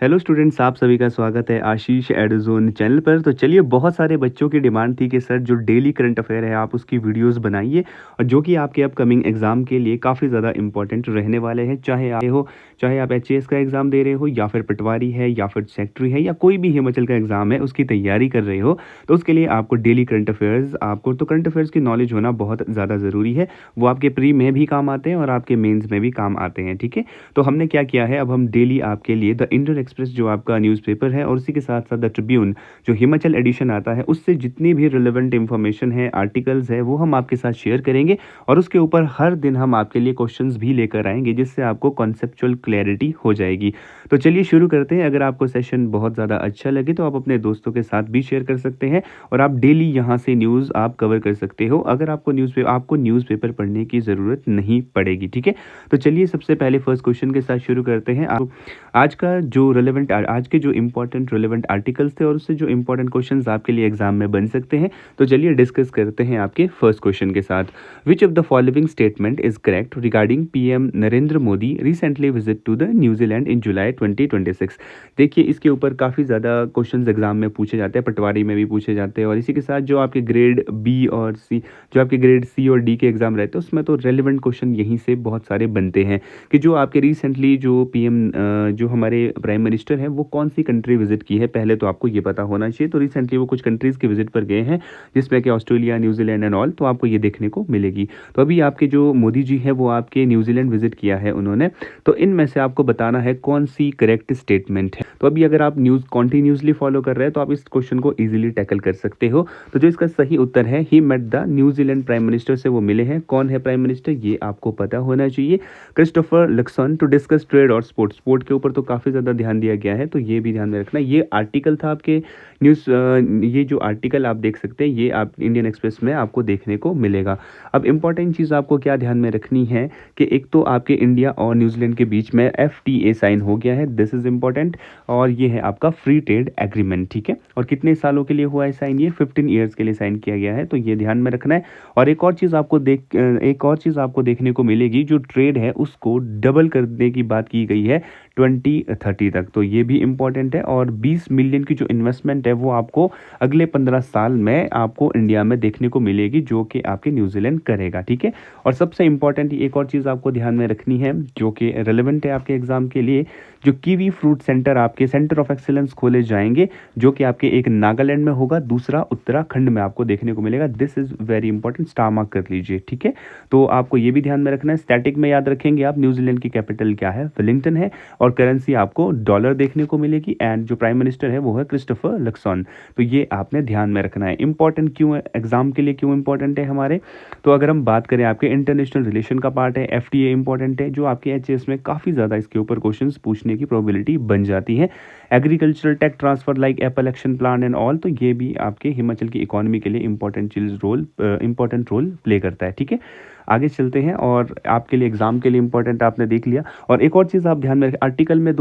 Hello students, आप सभी का स्वागत है आशीष एडोजोन चैनल पर। तो चलिए, बहुत सारे बच्चों की डिमांड थी कि सर जो डेली करंट अफेयर है आप उसकी वीडियोस बनाइए, और जो कि आपके अपकमिंग एग्जाम के लिए काफ़ी ज़्यादा इंपॉर्टेंट रहने वाले हैं। चाहे आप एचएएस का एग्ज़ाम दे रहे हो, या फिर पटवारी है, या फिर सेक्रेटरी है, या कोई भी हिमाचल का एग्ज़ाम है उसकी तैयारी कर रहे हो, तो उसके लिए आपको daily current affairs current affairs की नॉलेज होना बहुत ज़्यादा ज़रूरी है। वो आपके प्री में भी काम आते हैं और आपके मेन्स में भी काम आते हैं। ठीक है, तो हमने क्या किया है, अब हम डेली आपके लिए द इंडियन एक्सप्रेस जो आपका न्यूज़पेपर है, और उसी के साथ साथ द ट्रिब्यून जो हिमाचल एडिशन आता है, उससे जितनी भी रिलेवेंट इंफॉर्मेशन है, आर्टिकल्स है, वो हम आपके साथ शेयर करेंगे। और उसके ऊपर हर दिन हम आपके लिए क्वेश्चंस भी लेकर आएंगे, जिससे आपको कॉन्सेप्चुअल क्लैरिटी हो जाएगी। तो चलिए शुरू करते हैं। अगर आपको सेशन बहुत ज़्यादा अच्छा लगे तो आप अपने दोस्तों के साथ भी शेयर कर सकते हैं, और आप डेली यहाँ से न्यूज़ आप कवर कर सकते हो, अगर आपको न्यूज़पेपर पढ़ने की ज़रूरत नहीं पड़ेगी। ठीक है, तो चलिए सबसे पहले फर्स्ट क्वेश्चन के साथ शुरू करते हैं। आज के जो इंपॉर्टेंट रिलेवेंट आर्टिकल्स थे, और उससे जो इंपॉर्टेंट क्वेश्चंस आपके लिए एग्जाम में बन सकते हैं, तो चलिए डिस्कस करते हैं आपके फर्स्ट क्वेश्चन के साथ। Which of the following statement is correct regarding PM Narendra Modi recently visit to the New Zealand in July 2026। देखिए, इसके ऊपर काफ़ी ज़्यादा क्वेश्चंस एग्जाम में पूछे जाते हैं, पटवारी में भी पूछे जाते हैं, और इसी के साथ जो आपके ग्रेड बी और सी, जो आपके ग्रेड सी और डी के एग्जाम रहते हैं, उसमें तो रेलिवेंट क्वेश्चन यहीं से बहुत सारे बनते हैं कि जो आपके रिसेंटली जो पीएम जो हमारे प्राइम मिनिस्टर हैं, वो कौन सी कंट्री विजिट की है, पहले तो आपको ये पता होना चाहिए। तो रिसेंटली वो कुछ कंट्रीज़ के विजिट पर गए हैं, जिसमें कि ऑस्ट्रेलिया, न्यूजीलैंड एंड ऑल, तो आपको ये देखने को मिलेगी। तो अभी आपके जो मोदी जी है वो आपके न्यूजीलैंड विजिट किया है उन्होंने, तो इनमें से आपको बताना है कौन सी करेक्ट स्टेटमेंट है। तो अभी अगर आप न्यूज़ कॉन्टिन्यूसली फॉलो कर रहे हैं तो आप इस क्वेश्चन को ईजिली टैकल कर सकते हो। तो जो इसका सही उत्तर है, he met the New Zealand prime minister, से वो मिले हैं। कौन है प्राइम मिनिस्टर, ये आपको पता होना चाहिए। Christopher Luxon, to discuss trade और स्पोर्ट के ऊपर तो काफ़ी ज़्यादा ध्यान दिया गया है, तो ये भी ध्यान में रखना। ये आर्टिकल था आपके ये जो आर्टिकल आप देख सकते हैं, ये आप इंडियन एक्सप्रेस में आपको देखने को मिलेगा। अब इंपॉर्टेंट चीज़ आपको क्या ध्यान में रखनी है कि एक तो आपके इंडिया और न्यूजीलैंड के बीच में FTA साइन हो गया है, दिस इज़ इंपॉर्टेंट, और ये है आपका फ्री ट्रेड एग्रीमेंट। ठीक है, और कितने सालों के लिए हुआ है साइन, ये 15 ईयर्स के लिए साइन किया गया है, तो ये ध्यान में रखना है। और एक और चीज़ आपको देखने को मिलेगी, जो ट्रेड है उसको डबल करने की बात की गई है 2030 तक, तो ये भी इंपॉर्टेंट है। और 20 मिलियन की जो इन्वेस्टमेंट है वो आपको अगले 15 साल में आपको इंडिया में देखने को मिलेगी, जो कि आपके न्यूजीलैंड करेगा। ठीक है, और सबसे इंपॉर्टेंट एक और चीज़ आपको ध्यान में रखनी है, जो कि रेलेवेंट है आपके एग्जाम के लिए, जो कीवी फ्रूट सेंटर, आपके सेंटर ऑफ एक्सीलेंस खोले जाएंगे, जो कि आपके एक नागालैंड में होगा, दूसरा उत्तराखंड में आपको देखने को मिलेगा। This is very important, star mark कर लीजिए। ठीक है, तो आपको ये भी ध्यान में रखना है। स्टैटिक में याद रखेंगे आप, न्यूजीलैंड की कैपिटल क्या है, वेलिंगटन है, और करेंसी आपको डॉलर देखने को मिलेगी, एंड जो प्राइम मिनिस्टर है वो है क्रिस्टोफर लक्सन। तो ये आपने ध्यान में रखना है। इंपॉर्टेंट क्यों है एग्जाम के लिए, क्यों इंपॉर्टेंट है हमारे, तो अगर हम बात करें, आपके इंटरनेशनल रिलेशन का पार्ट है, FTA इंपॉर्टेंट है, जो आपके एचएएस में काफ़ी ज़्यादा इसके ऊपर क्वेश्चंस पूछने की प्रोबेबिलिटी बन जाती है। Agricultural tech transfer like apple action plan and all, तो ये भी आपके हिमाचल की इकोनॉमी के लिए इंपॉर्टेंट रोल प्ले करता है। ठीक है, आगे चलते हैं, और आपके लिए एग्जाम के लिए इंपॉर्टेंट आपने देख लिया। और एक और चीज़ आप ध्यान में रखें,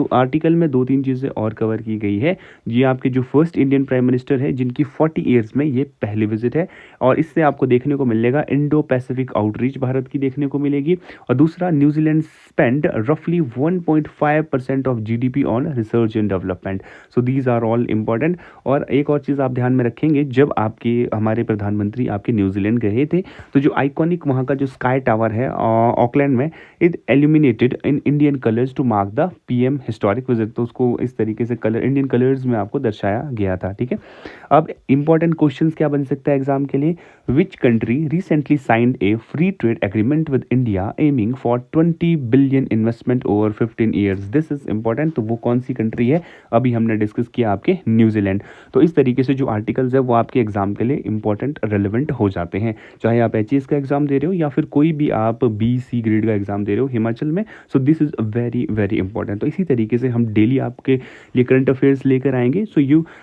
आर्टिकल में दो तीन चीज़ें और कवर की गई है। ये आपके जो फर्स्ट इंडियन प्राइम मिनिस्टर है, जिनकी 40 ईयर्स में ये पहली विजिट है, और इससे आपको देखने को मिलेगा इंडो पैसिफिक आउटरीच भारत की देखने को मिलेगी। और दूसरा, न्यूजीलैंड स्पेंड रफली 1.5% of GDP on research and development, so these are all important. और एक और चीज़ आप ध्यान में रखेंगे, जब हमारे प्रधानमंत्री आपके न्यूजीलैंड गए थे, तो जो आइकॉनिक वहाँ का जो स्काई टावर है ऑकलैंड में, it illuminated in Indian colours to mark the PM historic visit, तो उसको इस तरीके से इंडियन कलर्स में आपको दर्शाया गया था। ठीक है, अब इंपॉर्टेंट क्वेश्चंस क्या बन सकता है एग्जाम के लिए, which country recently signed A free trade agreement with India aiming for 20 billion investment over 15 years, this is important. तो वो कौन सी कंट्री है, अभी हमने डिस्कस किया आपके न्यूजीलैंड। तो इस तरीके से जो आर्टिकल्स है वो आपके एग्जाम के लिए इंपॉर्टेंट रेलिवेंट हो जाते हैं, चाहे आप HES का एग्जाम दे रहे हो या फिर कोई भी आप BC ग्रेड का एग्जाम दे रहे हो हिमाचल में। So this is very very important. तो इसी तरीके से हम डेली आपके लिए करंट अफेयर्स लेकर आएंगे।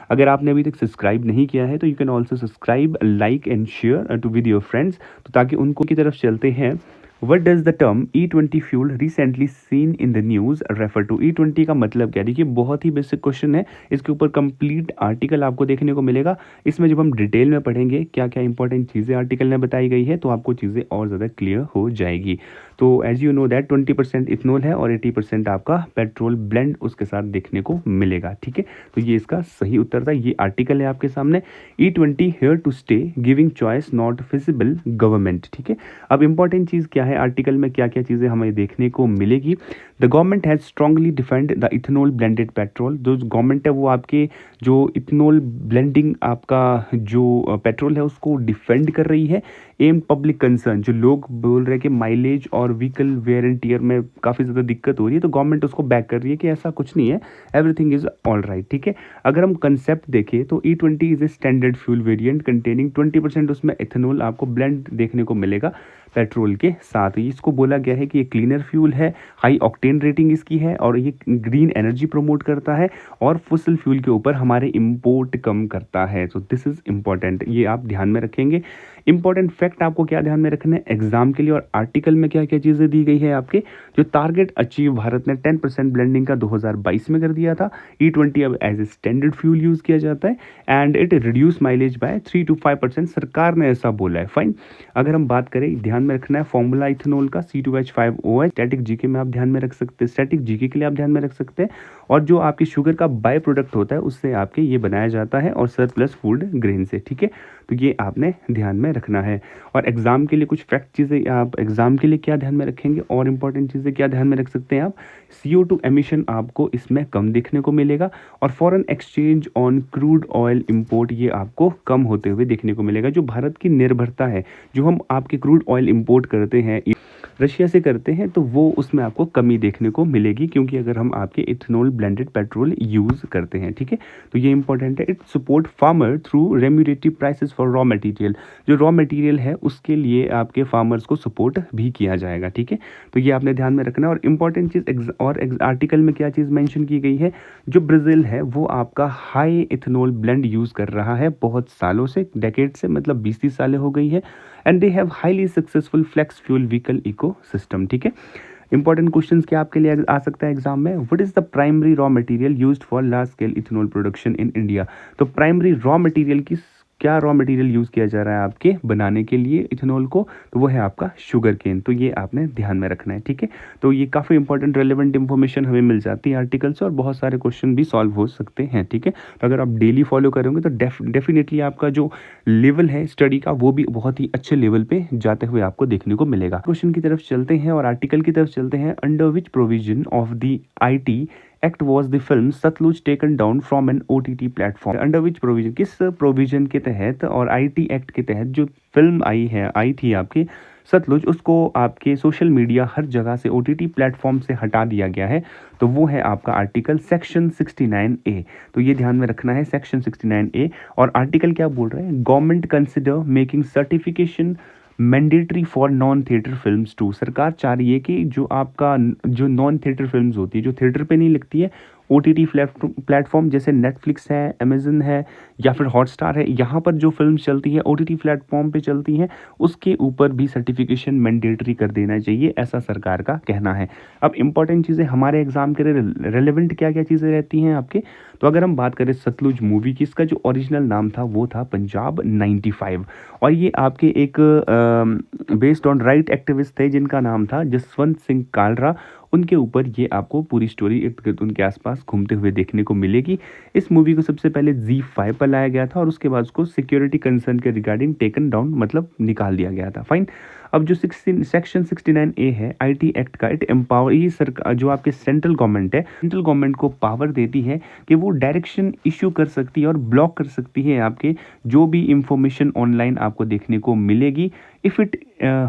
अगर आपने अभी तक सब्सक्राइब नहीं किया है तो you can also subscribe, like and share to with your friends, तो ताकि उनको की तरफ चलते हैं। What does the term E20 fuel recently seen in the news refer to? E20 का मतलब क्या है? देखिए, बहुत ही बेसिक क्वेश्चन है, इसके ऊपर कंप्लीट आर्टिकल आपको देखने को मिलेगा। इसमें जब हम डिटेल में पढ़ेंगे क्या क्या इंपॉर्टेंट चीज़ें आर्टिकल में बताई गई है, तो आपको चीज़ें और ज़्यादा क्लियर हो जाएगी। तो as you know that 20% ethanol है और 80% आपका पेट्रोल ब्लेंड उसके साथ देखने को मिलेगा, ठीक है। तो ये इसका सही उत्तर था। ये आर्टिकल है आपके सामने, E20 here to stay giving choice not feasible government, ठीक है। अब इंपॉर्टेंट चीज़ क्या है, आर्टिकल में क्या क्या चीज़ें हमें देखने को मिलेगी। The government has strongly defend the ethanol blended petrol. जो गवर्नमेंट है वो आपके जो इथेनॉल ब्लेंडिंग आपका जो पेट्रोल है उसको डिफेंड कर रही है। एम पब्लिक कंसर्न, जो लोग बोल रहे हैं कि माइलेज और व्हीकल वेयर एंड टीयर में काफ़ी ज़्यादा दिक्कत हो रही है, तो गवर्नमेंट उसको बैक कर रही है कि ऐसा कुछ नहीं है, एवरीथिंग इज़ ऑल राइट, ठीक है। अगर हम कंसेप्ट देखें तो E20 is a standard fuel variant containing 20% उसमें इथेनॉल आपको ब्लेंड देखने को मिलेगा पेट्रोल के साथ। इसको बोला गया है कि ये क्लीनर फ्यूल है, हाई ऑक्टेन रेटिंग इसकी है और ये ग्रीन एनर्जी प्रमोट करता है और फॉसिल फ्यूल के ऊपर हमारे इंपोर्ट कम करता है। सो दिस इज इंपॉर्टेंट, ये आप ध्यान में रखेंगे। इंपॉर्टेंट फैक्ट आपको क्या ध्यान में रखना है एग्जाम के लिए और आर्टिकल में क्या क्या चीज़ें दी गई है आपके, जो टारगेट अचीव भारत ने 10% ब्लेंडिंग का 2022 में कर दिया था। E20 अब as a standard fuel use किया जाता है and it reduce mileage by 3 to 5%, सरकार ने ऐसा बोला है, फाइन। अगर हम बात करें, ध्यान में रखना है फॉर्मूला इथेनॉल का C2H5OH, स्टैटिक जीके में आप ध्यान में रख सकते हैं, स्टैटिक जीके के लिए आप ध्यान में रख सकते हैं। और जो आपकी शुगर का बाय प्रोडक्ट होता है उससे आपके ये बनाया जाता है और सरप्लस फूड ग्रेन से, ठीक है। तो ये आपने ध्यान में रखना है। और एग्जाम के लिए कुछ फैक्ट चीज़ें आप एग्जाम के लिए क्या ध्यान में रखेंगे और इंपॉर्टेंट चीज़ें क्या ध्यान में रख सकते हैं आप, CO2 एमिशन आपको इसमें कम देखने को मिलेगा और foreign exchange on crude oil import ये आपको कम होते हुए देखने को मिलेगा। जो भारत की निर्भरता है, जो हम आपके क्रूड ऑयल इंपोर्ट करते हैं रशिया से करते हैं, तो वो उसमें आपको कमी देखने को मिलेगी, क्योंकि अगर हम आपके इथेनॉल ब्लेंडेड पेट्रोल यूज़ करते हैं, ठीक है। तो ये इंपॉर्टेंट है। It support farmer through remunerative prices for raw material, जो रॉ मटेरियल है उसके लिए आपके फार्मर्स को सपोर्ट भी किया जाएगा, ठीक है। तो ये आपने ध्यान में रखना है। और इंपॉर्टेंट चीज़ और आर्टिकल में क्या चीज़ मेंशन की गई है, जो ब्राज़ील है वो आपका हाई इथेनॉल ब्लेंड यूज़ कर रहा है बहुत सालों से, डेकेड से, मतलब 20-30 सालें हो गई है and they have highly successful flex fuel vehicle ecosystem, ठीक है। इंपॉर्टेंट क्वेश्चन क्या आपके लिए आ सकता है एग्जाम में, what is the primary raw material used for large scale ethanol production in India. तो प्राइमरी रॉ मटेरियल की क्या रॉ मटेरियल यूज़ किया जा रहा है आपके बनाने के लिए इथेनॉल को, तो वो है आपका शुगर केन। तो ये आपने ध्यान में रखना है, ठीक है। तो ये काफ़ी इंपॉर्टेंट रेलेवेंट इन्फॉर्मेशन हमें मिल जाती है आर्टिकल से और बहुत सारे क्वेश्चन भी सॉल्व हो सकते हैं, ठीक है। तो अगर आप डेली फॉलो करोगे तो डेफिनेटली आपका जो लेवल है स्टडी का वो भी बहुत ही अच्छे लेवल पे जाते हुए आपको देखने को मिलेगा। क्वेश्चन की तरफ चलते हैं और आर्टिकल की तरफ चलते हैं। Under which provision of the IT act was the film Sutlej taken down from an OTT platform. Under which provision, किस प्रोविजन के तहत और IT एक्ट के तहत जो फिल्म आई थी आपकी सतलुज, उसको आपके सोशल मीडिया हर जगह से OTT प्लेटफॉर्म से हटा दिया गया है। तो वो है आपका आर्टिकल सेक्शन 69A। तो ये ध्यान में रखना है, सेक्शन 69A। और आर्टिकल क्या बोल रहे हैं, government consider making certification mandatory for non theatre films too. सरकार चाह रही है कि जो आपका जो नॉन थिएटर फिल्म्स होती है, जो थिएटर पे नहीं लगती है, OTT प्लेटफॉर्म जैसे नेटफ्लिक्स है, अमेजन है या फिर हॉटस्टार है, यहाँ पर जो फिल्म चलती है OTT प्लेटफॉर्म पे चलती हैं, उसके ऊपर भी सर्टिफिकेशन मैंडेटरी कर देना चाहिए, ऐसा सरकार का कहना है। अब इंपॉर्टेंट चीज़ें हमारे एग्जाम के लिए रेलेवेंट क्या क्या चीज़ें रहती हैं आपके, तो अगर हम बात करें सतलुज मूवी की, इसका जो ओरिजिनल नाम था वो था पंजाब 95 और ये आपके एक बेस्ड ऑन राइट एक्टिविस्ट थे जिनका नाम था जसवंत सिंह कालरा। उनके ऊपर ये आपको पूरी स्टोरी इर्द गिर्द उनके आसपास घूमते हुए देखने को मिलेगी। इस मूवी को सबसे पहले ZEE5 पर लाया गया था और उसके बाद उसको सिक्योरिटी कंसर्न के रिगार्डिंग टेकन डाउन, मतलब निकाल दिया गया था, फाइन। अब जो सेक्शन 69A है IT एक्ट का, इट एम्पावर, ये सरकार जो आपके सेंट्रल गवर्नमेंट है, सेंट्रल गवर्नमेंट को पावर देती है कि वो डायरेक्शन इशू कर सकती है और ब्लॉक कर सकती है आपके जो भी इंफॉर्मेशन ऑनलाइन आपको देखने को मिलेगी, if it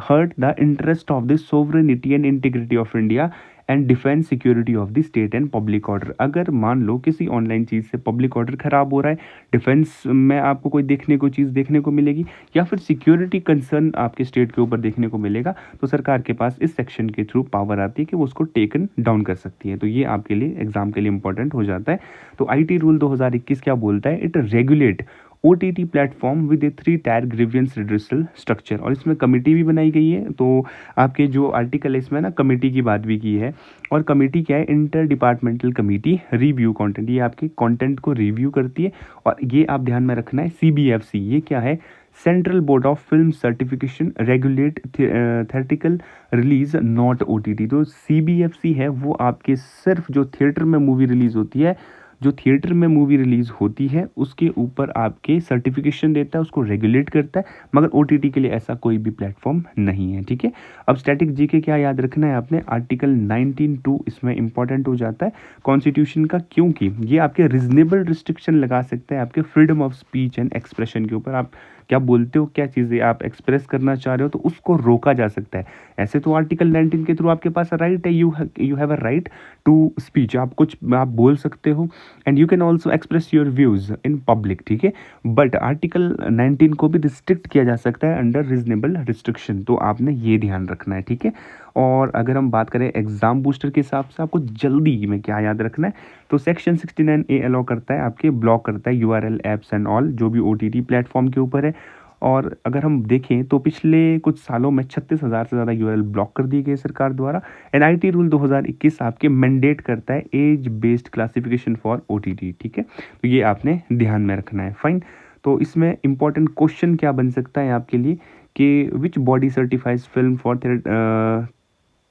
hurt the interest of the sovereignty and integrity of India and defence security of the state and public order. अगर मान लो किसी ऑनलाइन चीज़ से पब्लिक ऑर्डर खराब हो रहा है, डिफेंस में आपको कोई चीज़ देखने को मिलेगी या फिर सिक्योरिटी कंसर्न आपके स्टेट के ऊपर देखने को मिलेगा, तो सरकार के पास इस सेक्शन के थ्रू पावर आती है कि वो उसको टेकन डाउन कर सकती है। तो ये आपके लिए एग्जाम के लिए इंपॉर्टेंट हो जाता है। तो IT रूल 2021 क्या बोलता है, it regulate OTT platform with A 3 tyre grievance redressal structure, और इसमें कमेटी भी बनाई गई है। तो आपके जो आर्टिकल है इसमें ना कमेटी की बात भी की है, और कमेटी क्या है, inter departmental committee review content, ये आपके कंटेंट को रिव्यू करती है। और ये आप ध्यान में रखना है CBFC, ये क्या है, central board of film certification regulate theatrical release not OTT. तो सीबीएफसी है वो आपके सिर्फ जो थिएटर में मूवी रिलीज होती है, जो थिएटर में मूवी रिलीज होती है उसके ऊपर आपके सर्टिफिकेशन देता है, उसको रेगुलेट करता है, मगर ओटीटी के लिए ऐसा कोई भी प्लेटफॉर्म नहीं है। ठीक है, अब स्टैटिक जीके क्या याद रखना है आपने, आर्टिकल 19(2) इसमें इंपॉर्टेंट हो जाता है कॉन्स्टिट्यूशन का, क्योंकि ये आपके रिजनेबल रिस्ट्रिक्शन लगा सकता है आपके freedom of speech and expression के ऊपर। आप क्या बोलते हो, क्या चीज़ें आप एक्सप्रेस करना चाह रहे हो, तो उसको रोका जा सकता है। ऐसे तो आर्टिकल 19 के थ्रू आपके पास राइट है, you have a right to speech, आप कुछ आप बोल सकते हो and you can also express your views in public. ठीक है, बट आर्टिकल 19 को भी रिस्ट्रिक्ट किया जा सकता है अंडर रीजनेबल रिस्ट्रिक्शन, तो आपने ये ध्यान रखना है। ठीक है, और अगर हम बात करें एग्जाम बूस्टर के हिसाब से आपको जल्दी में क्या याद रखना है, तो सेक्शन 69A अलाउ करता है आपके ब्लॉक करता है यूआरएल एप्स एंड ऑल जो भी ओटीटी प्लेटफॉर्म के ऊपर है। और अगर हम देखें तो पिछले कुछ सालों में 36,000 से ज़्यादा यूआरएल ब्लॉक कर दिए गए सरकार द्वारा। एनआईटी रूल 2021 आपके मैंडेट करता है age based classification for OTT. ठीक है, तो ये आपने ध्यान में रखना है। फाइन, तो इसमें इंपॉर्टेंट क्वेश्चन क्या बन सकता है आपके लिए कि which body certifies film for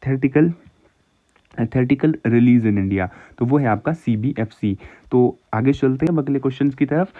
theoretical release in India, तो वो है आपका सीबीएफसी। तो आगे चलते हैं अगले क्वेश्चन की तरफ।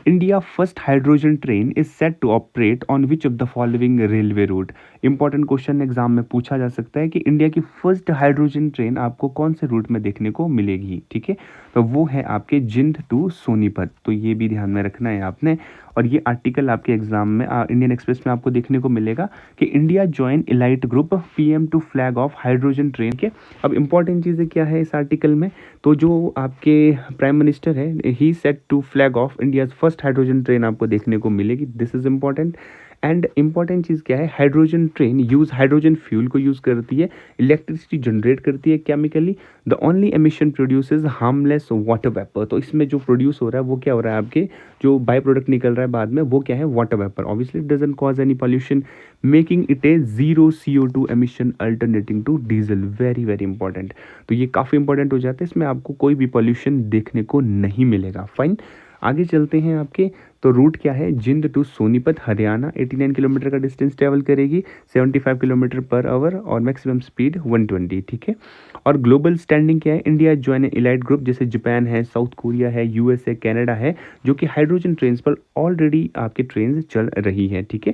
India first hydrogen train is set to operate on which of the following railway route. Important question exam में पूछा जा सकता है कि इंडिया की फर्स्ट हाइड्रोजन ट्रेन आपको कौन से रूट में देखने को मिलेगी। ठीक है, तो वो है आपके जिंद टू सोनीपत, तो ये भी ध्यान में रखना है आपने। और ये आर्टिकल आपके एग्जाम में इंडियन एक्सप्रेस में आपको देखने को मिलेगा कि India join elite group PM to flag off hydrogen train के। अब इंपॉर्टेंट चीज़ें क्या है इस आर्टिकल में, तो जो आपके प्राइम मिनिस्टर है he set to flag off India first hydrogen train आपको देखने को मिलेगी, this is important. And important चीज़ क्या है, hydrogen train use hydrogen fuel को यूज़ करती है, इलेक्ट्रिसिटी जनरेट करती है chemically, the only emission produces harmless water vapour. तो इसमें जो प्रोड्यूस हो रहा है वो क्या हो रहा है, आपके जो बाय प्रोडक्ट निकल रहा है बाद में वो क्या है, water vapour. Obviously doesn't cause any pollution, making it a zero CO2 emission alternating to diesel, very very important. तो ये काफ़ी इंपॉर्टेंट हो जाता है, इसमें आपको कोई भी पॉल्यूशन देखने को नहीं मिलेगा। फाइन, आगे चलते हैं आपके, तो रूट क्या है, जिंद टू सोनीपत हरियाणा, 89 किलोमीटर का डिस्टेंस ट्रेवल करेगी, 75 किलोमीटर पर आवर और मैक्सिमम स्पीड 120। ठीक है, और ग्लोबल स्टैंडिंग क्या है, इंडिया ज्वाइन इलाइट ग्रुप, जैसे जापान है, साउथ कोरिया है, यूएसए, कनाडा है, जो कि हाइड्रोजन ट्रेन पर ऑलरेडी आपकी ट्रेन चल रही है। ठीक है,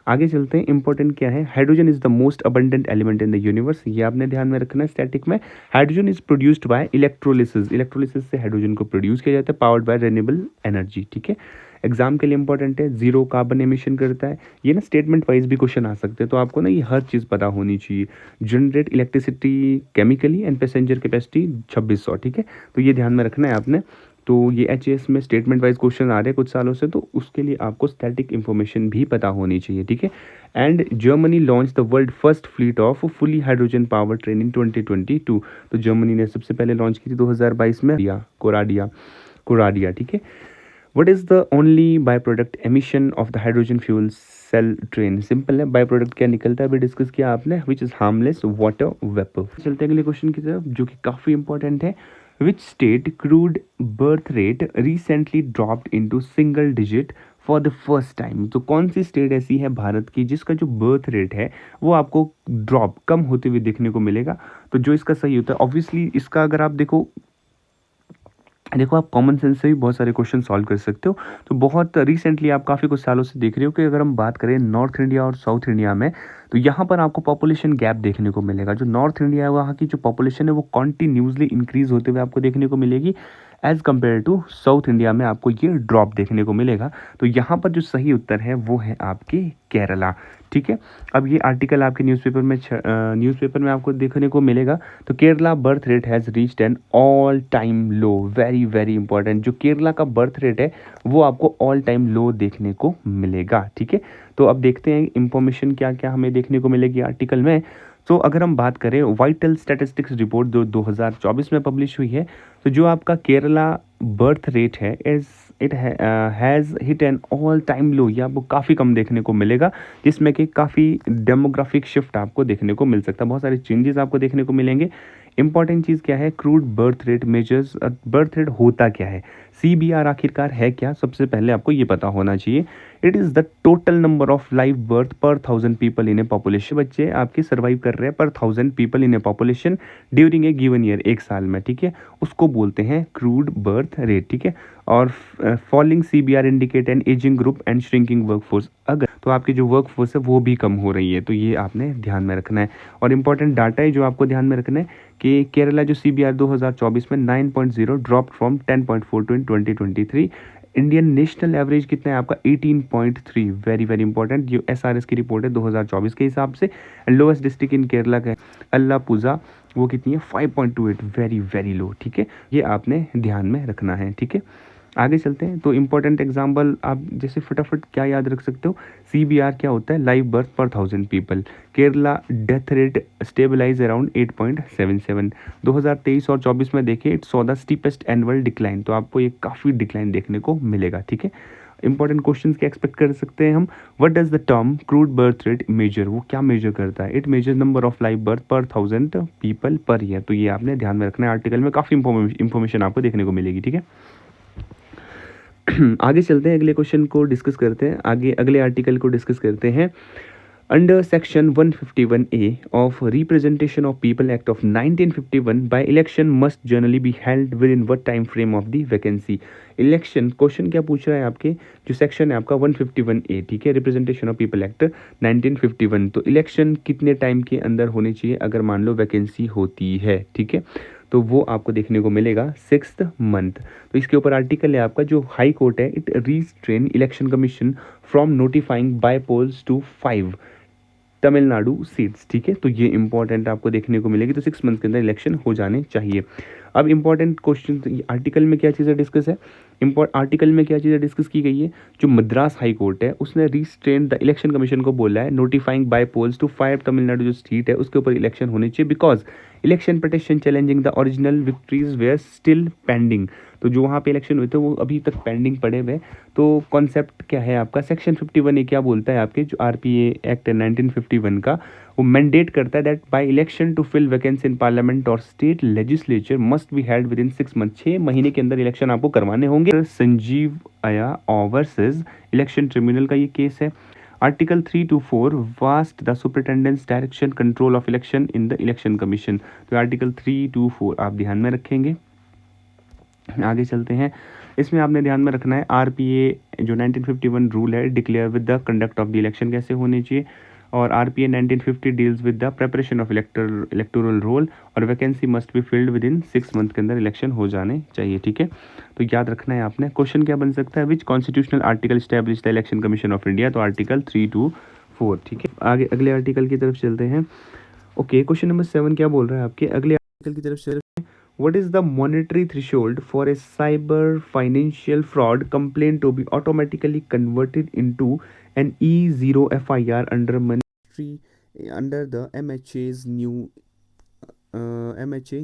आगे चलते हैं, इंपॉर्टेंट क्या है, hydrogen is the most abundant element in the universe, ये आपने ध्यान में रखना है। स्टैटिक में hydrogen is produced by electrolysis, electrolysis से हाइड्रोजन को प्रोड्यूस किया जाता है, पावर्ड बाय रिन्यूएबल एनर्जी। ठीक है, एग्जाम के लिए इंपॉर्टेंट है, जीरो कार्बन एमिशन करता है। ये ना स्टेटमेंट वाइज भी क्वेश्चन आ सकते हैं, तो आपको ना ये हर चीज़ पता होनी चाहिए। Generate electricity chemically and passenger capacity 2600। ठीक है, तो ये ध्यान में रखना है आपने। तो ये HAS में स्टेटमेंट वाइज क्वेश्चन आ रहे हैं कुछ सालों से, तो उसके लिए आपको स्टैटिक इन्फॉर्मेशन भी पता होनी चाहिए। ठीक है, and Germany launch the world first fleet of fully hydrogen power train in 2022। तो जर्मनी ने सबसे पहले लॉन्च की थी 2022 में कोराडिया। ठीक है, what is the only by product emission of the hydrogen fuel cell train, simple है, बाय प्रोडक्ट क्या निकलता है अभी डिस्कस किया आपने, which is harmless water vapour. चलते हैं अगले क्वेश्चन की तरफ जो कि काफ़ी इंपॉर्टेंट है, which state crude birth rate recently dropped into single digit for the first time. तो कौन सी स्टेट ऐसी है भारत की जिसका जो बर्थ रेट है वो आपको ड्रॉप कम होते हुए देखने को मिलेगा। तो जो इसका सही होता है, ऑब्वियसली इसका अगर आप देखो आप कॉमन सेंस से भी बहुत सारे क्वेश्चन सॉल्व कर सकते हो। तो बहुत रिसेंटली आप काफ़ी कुछ सालों से देख रहे हो कि अगर हम बात करें नॉर्थ इंडिया और साउथ इंडिया में, तो यहाँ पर आपको पॉपुलेशन गैप देखने को मिलेगा। जो नॉर्थ इंडिया है वहाँ की जो पॉपुलेशन है वो कॉन्टिन्यूसली इंक्रीज होते हुए आपको देखने को मिलेगी, as compare to South India में आपको ये ड्रॉप देखने को मिलेगा। तो यहाँ पर जो सही उत्तर है वो है आपके केरला। ठीक है, अब ये आर्टिकल आपके न्यूज़पेपर में आपको देखने को मिलेगा। तो Kerala birth rate has reached N all time low, very very important. जो केरला का बर्थ रेट है वो आपको ऑल टाइम लो देखने को मिलेगा। ठीक है, तो अब देखते हैं इंफॉर्मेशन क्या क्या हमें देखने को मिलेगी आर्टिकल में। तो अगर हम बात करें वाइटल स्टैटिस्टिक्स रिपोर्ट जो 2024 में पब्लिश हुई है, तो जो आपका केरला बर्थ रेट है it has hit an all time low, ये आपको काफ़ी कम देखने को मिलेगा, जिसमें कि काफ़ी डेमोग्राफिक शिफ्ट आपको देखने को मिल सकता है, बहुत सारे चेंजेस आपको देखने को मिलेंगे। इंपॉर्टेंट चीज़ क्या है, crude birth rate measures, birth rate होता क्या है, CBR आखिरकार है क्या, सबसे पहले आपको ये पता होना चाहिए। It is the total number of live birth पर 1000 पीपल इन ए पॉपुलेशन, बच्चे आपके सर्वाइव कर रहे हैं पर 1000 people in A population during a given year, एक साल में, ठीक है, उसको बोलते हैं क्रूड बर्थ रेट, ठीक है। और falling CBR indicate N ageing group and shrinking workforce, अगर तो आपकी जो वर्कफोर्स है वो भी कम हो रही है, तो ये आपने ध्यान में रखना है। और इंपॉर्टेंट डाटा है जो आपको ध्यान में रखना है कि केरला जो CBR 2024 में 9.0 drop from 10.4 to in 2023। Indian national average कितना है आपका 18.3, वेरी वेरी इंपॉर्टेंट, ये SRS की रिपोर्ट है 2024 के हिसाब से। And lowest district in Kerala का अल्लापुजा, वो कितनी है 5.28, वेरी वेरी लो, ठीक है, ये आपने ध्यान में रखना है, ठीक है। आगे चलते हैं, तो इंपॉर्टेंट एग्जाम्पल आप जैसे फटाफट क्या याद रख सकते हो, CBR क्या होता है, लाइव बर्थ पर 1000 people. Kerala death rate stabilise around 8.77। 2023 और 24 में देखिए it saw the steepest annual decline, तो आपको ये काफ़ी डिक्लाइन देखने को मिलेगा, ठीक है। इंपॉर्टेंट क्वेश्चंस क्या एक्सपेक्ट कर सकते हैं हम, what does the term crude birth rate measure, वो क्या मेजर करता है, it measure number of live birth पर 1000 पीपल पर ईयर, तो ये आपने ध्यान में रखना है, आर्टिकल में काफ़ी इंफॉर्मेशन आपको देखने को मिलेगी, ठीक है। आगे चलते हैं, अगले क्वेश्चन को डिस्कस करते हैं, आगे अगले आर्टिकल को डिस्कस करते हैं। Under section 151A of representation of people act of 1951 by election must generally B held with in what time frame of the vacancy. Election question क्या पूछ रहा है, आपके जो सेक्शन है आपका 151A, ठीक है, रिप्रेजेंटेशन ऑफ पीपल एक्ट 1951, तो इलेक्शन कितने टाइम के अंदर होनी चाहिए अगर मान लो वैकेंसी होती है, ठीक है, तो वो आपको देखने को मिलेगा 6th मंथ। तो इसके ऊपर आर्टिकल है आपका, जो हाई कोर्ट है, it restrain election commission from notifying by polls to 5 Tamil Nadu seats, ठीक है, तो ये इंपॉर्टेंट आपको देखने को मिलेगी, तो 6 मंथ के अंदर इलेक्शन हो जाने चाहिए। अब इंपॉर्टेंट क्वेश्चन, आर्टिकल में क्या चीज़ें डिस्कस है, आर्टिकल में क्या चीज़ें डिस्कस की गई है, जो मद्रास हाई कोर्ट है उसने रिस्ट्रेन द इलेक्शन कमीशन को बोला है notifying by polls to 5 Tamil Nadu जो सीट है उसके ऊपर इलेक्शन होने चाहिए, because election petition challenging the original victories were still pending, तो जो वहाँ पे इलेक्शन हुए थे वो अभी तक पेंडिंग पड़े हुए। तो कॉन्सेप्ट क्या है आपका, सेक्शन 51 क्या बोलता है, आपके जो RPA एक्ट है 1951 का, वो मैंडेट करता है that by election to fill vacancy in parliament और state legislature must be held within 6 month, 6 महीने के अंदर इलेक्शन आपको करवाने होंगे। संजीव आया वर्सेस इलेक्शन ट्रिब्यूनल का ये केस है। Article 324 vast the superintendents direction control of election in the election commission, तो आर्टिकल 324 आप ध्यान में रखेंगे। आगे चलते हैं, इसमें आपने ध्यान में रखना है RPA जो 1951 रूल है, declare with the conduct of the election कैसे होने चाहिए, और RPA 1950 deals with the preparation of electoral roll, और vacancy must be filled within 6 month के अंदर इलेक्शन हो जाने चाहिए, ठीक है। तो याद रखना है आपने। क्वेश्चन क्या बन सकता है, which constitutional article establish the election commission of India, तो आर्टिकल 324, ठीक है। आगे अगले आर्टिकल की तरफ चलते हैं। ओके, क्वेश्चन नंबर 7 क्या बोल रहा है आपके, अगले आर्टिकल की तरफ चलते हैं। What is the monetary threshold for a cyber financial fraud complaint to be automatically converted into an E0 FIR under under the MHA's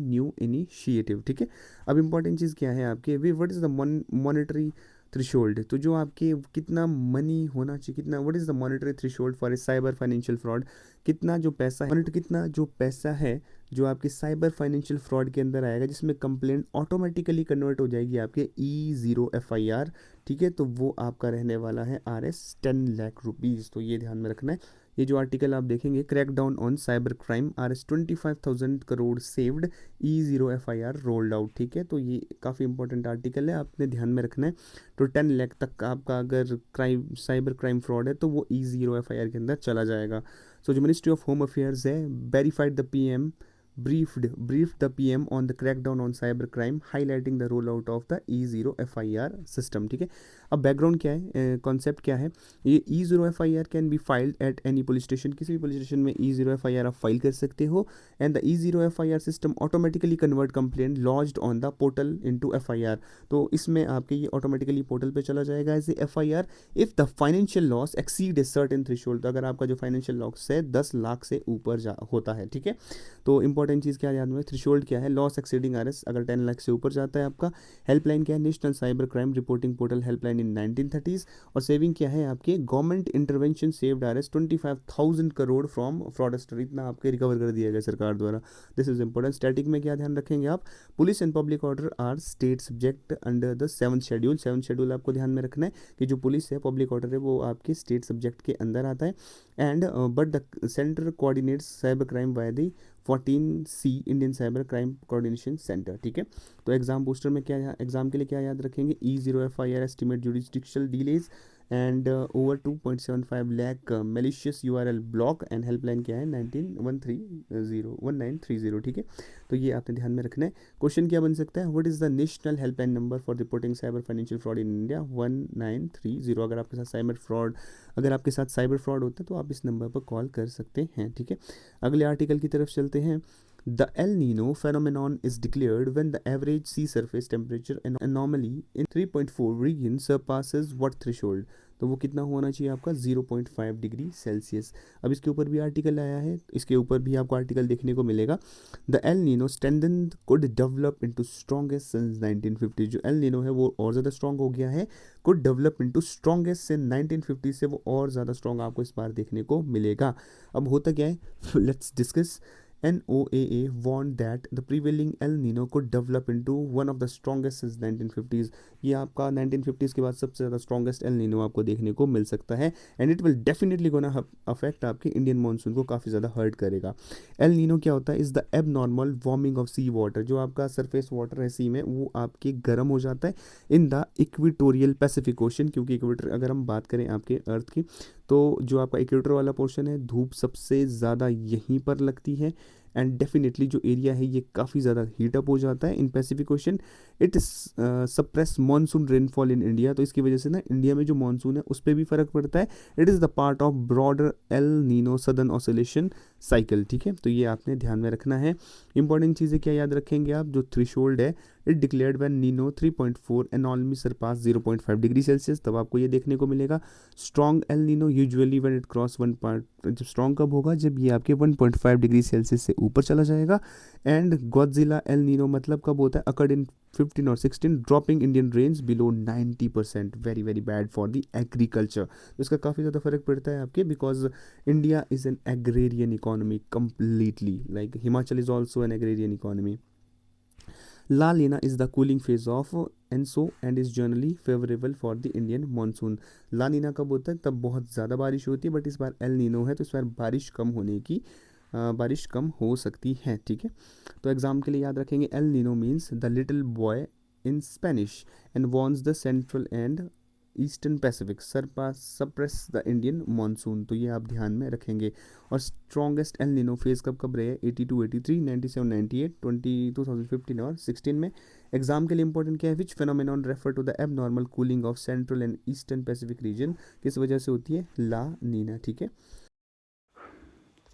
new initiative, ठीक है। अब इंपॉर्टेंट चीज़ क्या है आपके, what is the monetary threshold, तो जो आपके कितना मनी होना चाहिए, कितना, what is the monetary threshold for a cyber financial fraud, कितना जो पैसा है, कितना जो पैसा है जो आपके साइबर फाइनेंशियल फ्रॉड के अंदर आएगा जिसमें कंप्लेंट ऑटोमेटिकली कन्वर्ट हो जाएगी आपके E0 FIR, ठीक है, तो वो आपका रहने वाला है RS 10 लाख रुपीज़, तो ये ध्यान में रखना है। ये जो आर्टिकल आप देखेंगे, crack down on cyber crime RS 25,000 crore saved, E0 FIR rolled out, ठीक है, तो ये काफ़ी इंपॉर्टेंट आर्टिकल है, आपने ध्यान में रखना है। तो 10 लाख तक का आपका अगर साइबर क्राइम फ्रॉड है तो वो E0 FIR के अंदर चला जाएगा। सो जो मिनिस्ट्री ऑफ होम अफेयर्स है, verified the PM briefed the PM on the crackdown on cyber crime, highlighting the rollout of the E0 FIR system, ठीक है। अब बैकग्राउंड क्या है, कॉन्सेप्ट क्या है, ये E0 FIR can be filed at any police station, किसी भी पुलिस स्टेशन में E0 FIR आप फाइल कर सकते हो, and the E0 FIR system automatically convert complaint launched on the portal into FIR, तो इसमें आपके ये ऑटोमेटिकली पोर्टल पे चला जाएगा as a FIR if the financial loss exceed a certain threshold, तो अगर आपका जो फाइनेंशियल लॉस है 10 लाख से ऊपर होता है, ठीक है। तो इंपॉर्टेंट इंपॉर्टेंट चीज़ क्या याद में, थ्रेशोल्ड क्या है, लॉस एक्सीडिंग आरएस अगर 10 लाख से ऊपर जाता है आपका। हेल्पलाइन क्या है, national cyber crime reporting portal helpline in 1930s। और सेविंग क्या है आपके, government intervention saved R S 25,000 crore from fraudster, इतना आपके रिकवर कर दिया गया सरकार द्वारा। This is important. स्टैटिक में क्या ध्यान रखेंगे आप, police and public order are state subject under the 7th schedule. 7th schedule आपको ध्यान में रखना है कि जो पुलिस है, पब्लिक ऑर्डर है, वो आपके स्टेट सब्जेक्ट के अंदर आता है। And but the centre coordinates cyber crime by the 14C Indian cyber crime coordination centre. ठीक है, तो एग्जाम बूस्टर में क्या, एग्जाम के लिए क्या याद रखेंगे, E0 FIR estimate judicial delays and over 2.75 lakh malicious URL block. And helpline क्या है, 1930 ठीक है, तो ये आपने ध्यान में रखना है। क्वेश्चन क्या बन सकता है, what is the national helpline number for reporting cyber financial fraud in India, 1930। अगर आपके साथ साइबर फ्रॉड होता है तो आप इस नंबर पर कॉल कर सकते हैं। ठीक है, अगले आर्टिकल की तरफ चलते हैं। The El Nino phenomenon is declared when the average sea surface temperature anomaly in 3.4 region surpasses what threshold। तो वो कितना होना चाहिए आपका, 0.5 डिग्री सेल्सियस। अब इसके ऊपर भी आर्टिकल आया है, इसके ऊपर भी आपको आर्टिकल देखने को मिलेगा। The El Nino strengthened could develop into strongest since 1950। जो एल नीनो है वो और ज़्यादा स्ट्रॉन्ग हो गया है, could develop into strongest since 1950 से वो और ज़्यादा स्ट्रॉन्ग आपको इस बार देखने को मिलेगा। अब होता क्या है, let's discuss. NOAA warned that the prevailing El Nino could develop into one of the strongest since 1950s। ये आपका 1950s के बाद सबसे ज़्यादा स्ट्रॉन्गेस्ट एल नीनो आपको देखने को मिल सकता है। And it will definitely gonna affect आपके इंडियन मानसून को काफ़ी ज़्यादा हर्ट करेगा। एल नीनो क्या होता है, is the abnormal warming of sea water. जो आपका सरफेस वाटर है सी में वो आपके गर्म हो जाता है in the equatorial Pacific ocean, क्योंकि इक्वेटर अगर हम बात करें आपके अर्थ की, तो जो आपका इक्वेटर वाला पोर्शन है, धूप सबसे ज़्यादा यहीं पर लगती है। एंड डेफिनेटली जो एरिया है ये काफ़ी ज़्यादा हीटअप हो जाता है in Pacific ocean. It suppress monsoon rainfall in India. तो इसकी वजह से ना इंडिया में जो मानसून है उस पर भी फ़र्क पड़ता है। It is the part of broader El Nino southern oscillation cycle. ठीक है, तो ये आपने ध्यान में रखना है। इंपॉर्टेंट चीज़ें क्या याद रखेंगे आप, जो थ्रेशोल्ड है, it declared when Nino 3.4 anomaly surpass 0.5 degree Celsius, तब आपको ये देखने को मिलेगा। Strong El Nino usually when it cross 1 part, जब स्ट्रॉन्ग कब होगा, जब ये आपके 1.5 डिग्री सेल्सियस से ऊपर चला जाएगा। एंड गॉडजिला एल नीनो मतलब कब होता है, अकर्ड इन 15 और 16, dropping Indian range below 90%, very very bad for the agriculture. तो इसका काफ़ी ज़्यादा फर्क पड़ता है आपके, because India is an agrarian economy completely, like Himachal is also an agrarian economy. La Nina is the cooling phase of ENSO and is generally favorable for the Indian monsoon। ला नीना कब होता है, तब बहुत ज़्यादा बारिश होती है, बट इस बार एल नीनो है तो इस बार बारिश कम हो सकती है। ठीक है, तो एग्जाम के लिए याद रखेंगे, El Nino means the little boy in Spanish and warms the central and eastern Pacific suppress the Indian monsoon. तो ये आप ध्यान में रखेंगे। और स्ट्रॉन्गेस्ट एल नीनो फेज कब रहे, 82, 83, 97, 98, 2015 और 16 में। एग्जाम के लिए इंपॉर्टेंट क्या है, which phenomenon refer to the abnormal cooling of central and eastern Pacific region, किस वजह से होती है, ला नीना। ठीक है,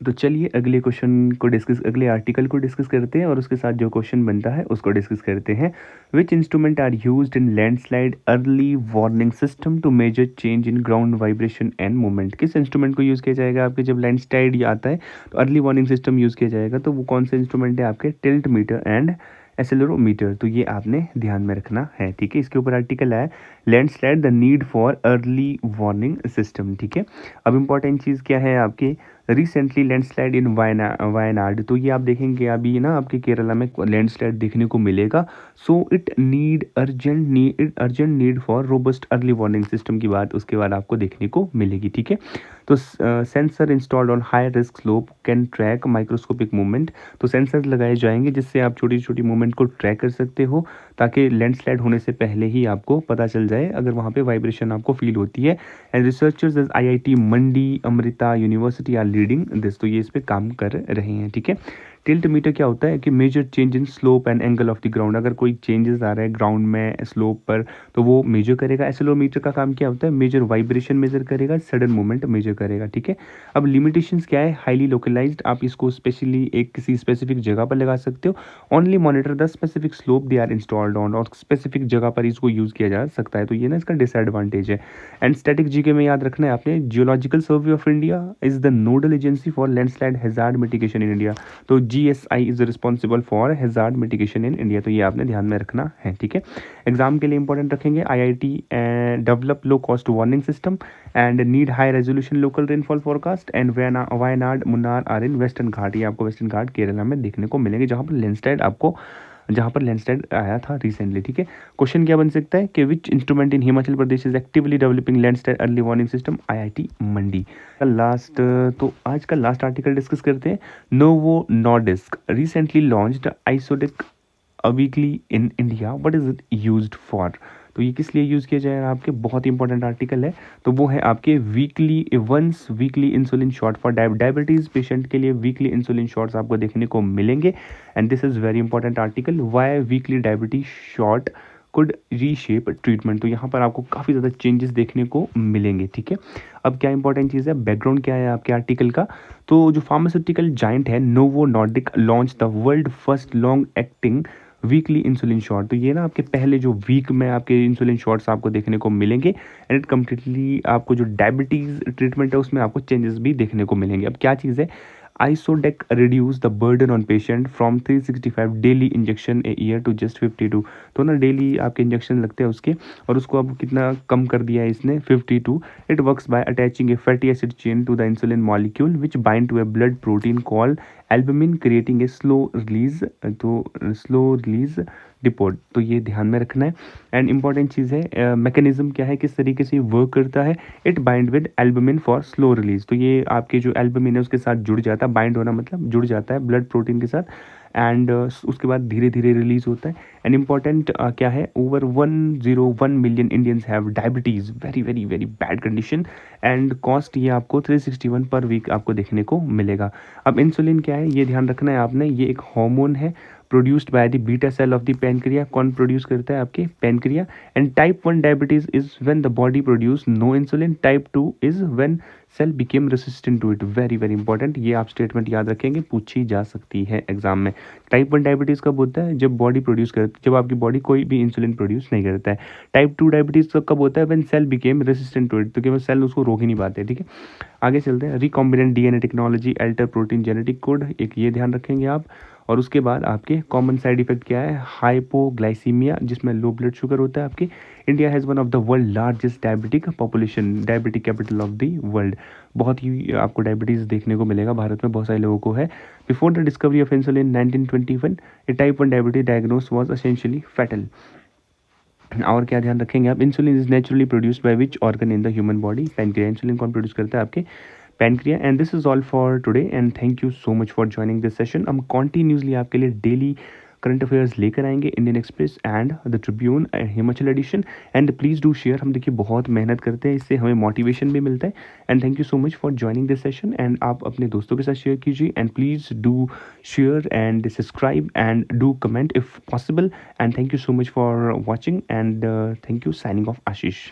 तो चलिए अगले अगले आर्टिकल को डिस्कस करते हैं और उसके साथ जो क्वेश्चन बनता है उसको डिस्कस करते हैं। Which instrument are used in landslide early warning system to measure change in ground vibration and movement. किस इंस्ट्रूमेंट को यूज़ किया जाएगा आपके जब लैंडस्लाइड आता है तो अर्ली वार्निंग सिस्टम यूज़ किया जाएगा, तो वो कौन सा इंस्ट्रूमेंट है आपके, टिल्ट मीटर एंड एक्सेलेरोमीटर। तो ये आपने ध्यान में रखना है। ठीक है, इसके ऊपर आर्टिकल है landslide the need for early warning system. ठीक है, अब इंपॉर्टेंट चीज़ क्या है आपकी, रिसेंटली लैंडस्लाइड इन वायनाड। तो ये आप देखेंगे अभी ना आपके केरला में लैंडस्लाइड देखने को मिलेगा। So it need urgent need for robust early warning system की बात उसके बाद आपको देखने को मिलेगी। ठीक है, तो sensor installed on high risk slope can track microscopic movement. तो सेंसर लगाए जाएंगे जिससे आप छोटी छोटी मूवमेंट को ट्रैक कर सकते हो, ताकि लैंडस्लाइड होने से पहले ही आपको पता चल जाए अगर वहाँ पे वाइब्रेशन आपको फील होती है। And researchers as IIT Mandi, Amrita university are leading this. तो ये इस पे काम कर रहे हैं। ठीक है, टिल्ट मीटर क्या होता है कि measure change in slope and angle of the ground, अगर कोई चेंजेस आ रहा है ग्राउंड में स्लोप पर तो वो मेजर करेगा। एक्सेलेरोमीटर का काम क्या होता है, मेजर वाइब्रेशन मेजर करेगा, सडन मूवमेंट मेजर करेगा। ठीक है, अब लिमिटेशंस क्या है, हाईली लोकलाइज्ड, आप इसको स्पेशली एक किसी स्पेसिफिक जगह पर लगा सकते हो। Only monitor the specific slope they are installed on, और स्पेसिफिक जगह पर इसको यूज़ किया जा सकता है। तो ये ना इसका डिसएडवांटेज है। एंड स्टैटिक जीके में याद रखना है आपने, geological survey of India is the nodal agency for landslide hazard mitigation in India. तो GSI is responsible for hazard mitigation in India. तो ये आपने ध्यान में रखना है, ठीक है। एग्जाम के लिए इंपॉर्टेंट रखेंगे, IIT develop low cost warning system and need high resolution local rainfall forecast and Wayanad Munnar are in Western Ghat. ये आपको वेस्टर्न घाट केरला में देखने को मिलेंगे, जहाँ पर लैंडस्लाइड आया था रिसेंटली, ठीक है। क्वेश्चन क्या बन सकता है कि which instrument in Himachal Pradesh is actively developing landslide early warning system, IIT Mandi. तो आज का लास्ट आर्टिकल डिस्कस करते हैं। Novo Nordisk recently launched icodec weekly in India, what is it used for. तो ये किस लिए यूज़ किया जाएगा, आपके बहुत इंपॉर्टेंट आर्टिकल है। तो वो है आपके weekly insulin shot for diabetes patient के लिए वीकली इंसुलिन शॉट्स आपको देखने को मिलेंगे। And this is very important article, why weekly diabetes shot could reshape treatment. तो यहाँ पर आपको काफ़ी ज़्यादा चेंजेस देखने को मिलेंगे, ठीक है। अब क्या इंपॉर्टेंट चीज़ है, बैकग्राउंड क्या है आपके आर्टिकल का। तो जो फार्मास्यूटिकल जाइंट है novo Nordic launch the world first long acting weekly insulin shot. तो ये ना आपके पहले जो वीक में आपके इंसुलिन शॉट्स आपको देखने को मिलेंगे एंड इट कम्प्लीटली आपको जो डायबिटीज़ ट्रीटमेंट है उसमें आपको चेंजेस भी देखने को मिलेंगे। अब क्या चीज़ है, icodec reduce the burden on patient from 365 daily injection a year to just 52। तो ना डेली आपके इंजेक्शन लगते हैं उसके, और उसको अब कितना कम कर दिया है इसने, 52। It works by attaching a fatty acid chain to the insulin molecule which bind to a blood protein called albumin creating a slow release depot. तो ये ध्यान में रखना है। एंड इंपॉर्टेंट चीज़ है, मैकेनिज्म क्या है, किस तरीके से वर्क करता है। It bind with albumin for slow release. तो ये आपके जो एल्बुमिन है उसके साथ जुड़ जाता है, बाइंड होना मतलब जुड़ जाता है ब्लड प्रोटीन के साथ, एंड उसके बाद धीरे धीरे रिलीज होता है। एंड इंपॉर्टेंट क्या है, over 101 million Indians have diabetes, very very very bad condition. And cost ये आपको 361 पर वीक आपको देखने को मिलेगा। अब इंसुलिन क्या है ये ध्यान रखना है आपने, ये एक हार्मोन है produced by the beta cell of the pancreas. कौन प्रोड्यूस करता है, आपके pancreas. And type 1 diabetes is when the body produce no insulin, type 2 is when cell became resistant to it. Very very important, ये आप statement याद रखेंगे, पूछी जा सकती है एग्जाम में। टाइप 1 डायबिटीज़ कब होता है, जब बॉडी प्रोड्यूस करती, जब आपकी बॉडी कोई भी इंसुलिन प्रोड्यूस नहीं करता है। टाइप 2 डायबिटीज़ कब होता है, when cell became resistant to it, तो केवल सेल उसको रोक ही नहीं पाते, ठीक है। आगे चलते हैं, recombinant DNA technology alter protein genetic code, एक ये ध्यान रखेंगे आप। और उसके बाद आपके कॉमन साइड इफेक्ट क्या है, हाइपोग्लाइसीमिया जिसमें लो ब्लड शुगर होता है आपके। India has one of the world largest diabetic population, diabetic capital of the world. बहुत ही आपको डायबिटीज़ देखने को मिलेगा भारत में, बहुत सारे लोगों को है। Before the discovery of insulin 1921 A type 1 diabetes diagnose was essentially fatal. और क्या ध्यान रखेंगे आप, insulin is naturally produced by which organ in the human body, pancreas. Insulin कौन प्रोड्यूस करता है, आपके pancreas. And this is all for today and thank you so much for joining this session. हम कॉन्टीन्यूसली आपके लिए daily current affairs लेकर आएंगे, Indian express and the Tribune Himachal edition. And please do share, हम देखिए बहुत मेहनत करते हैं, इससे हमें मोटिवेशन भी मिलता है। And thank you so much for joining this session. And आप अपने दोस्तों के साथ शेयर कीजिए, and please do share and subscribe and do comment if possible. And thank you so much for watching, and thank you, signing off Ashish.